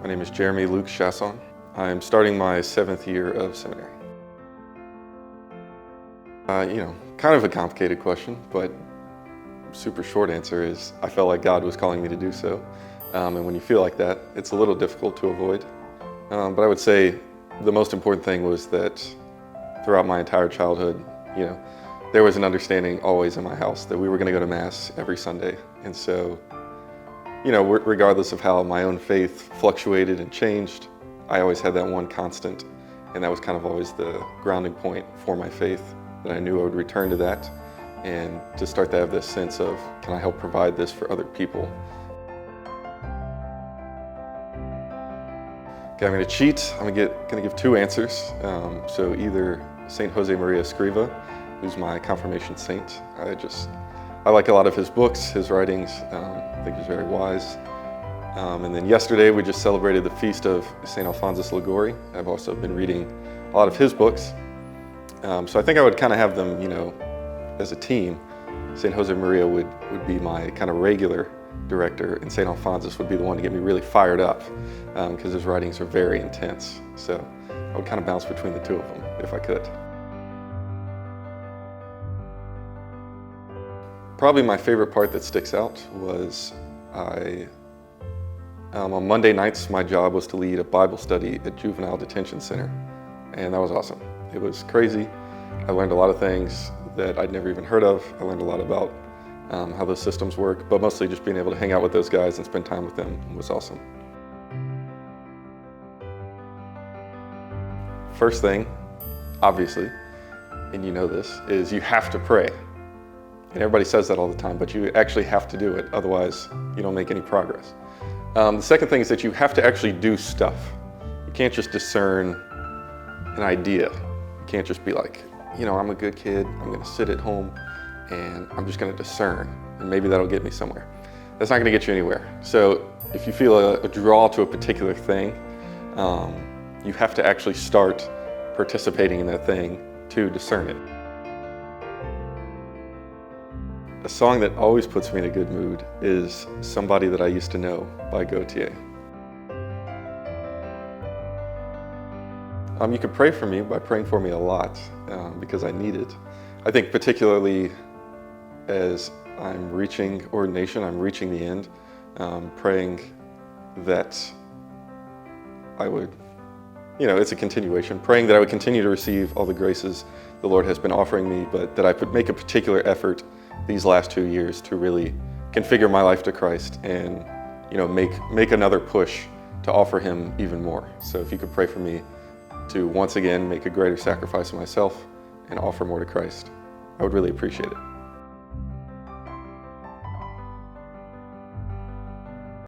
My name is Jeremy Luke Chiasson. I'm starting my 7th year of seminary. Kind of a complicated question, but super short answer is I felt like God was calling me to do so. And when you feel like that, it's a little difficult to avoid. But I would say the most important thing was that throughout my entire childhood, there was an understanding always in my house that we were going to go to Mass every Sunday. And so, regardless of how my own faith fluctuated and changed, I always had that one constant, and that was kind of always the grounding point for my faith, that I knew I would return to that and to start to have this sense of, can I help provide this for other people? Okay, I'm going to cheat. I'm going to give 2 answers. So either St. Jose Maria Escriva, who's my confirmation saint. I like a lot of his books, his writings. I think he's very wise. And then yesterday we just celebrated the feast of St. Alphonsus Liguori. I've also been reading a lot of his books. So I think I would kind of have them, as a team. St. Jose Maria would be my kind of regular director, and St. Alphonsus would be the one to get me really fired up because his writings are very intense. So I would kind of bounce between the 2 of them if I could. Probably my favorite part that sticks out was on Monday nights, my job was to lead a Bible study at Juvenile Detention Center, and that was awesome. It was crazy. I learned a lot of things that I'd never even heard of. I learned a lot about how those systems work, but mostly just being able to hang out with those guys and spend time with them was awesome. First thing, obviously, and you know this, is you have to pray. And everybody says that all the time, but you actually have to do it, otherwise you don't make any progress. The second thing is that you have to actually do stuff. You can't just discern an idea. You can't just be like, I'm a good kid, I'm gonna sit at home and I'm just gonna discern, and maybe that'll get me somewhere. That's not gonna get you anywhere. So if you feel a draw to a particular thing, you have to actually start participating in that thing to discern it. A song that always puts me in a good mood is Somebody That I Used to Know by Gautier. You can pray for me by praying for me a lot because I need it. I think particularly as I'm reaching ordination, I'm reaching the end, praying that I would, it's a continuation, praying that I would continue to receive all the graces the Lord has been offering me, but that I would make a particular effort these last 2 years to really configure my life to Christ and make another push to offer Him even more. So if you could pray for me to once again make a greater sacrifice of myself and offer more to Christ, I would really appreciate it.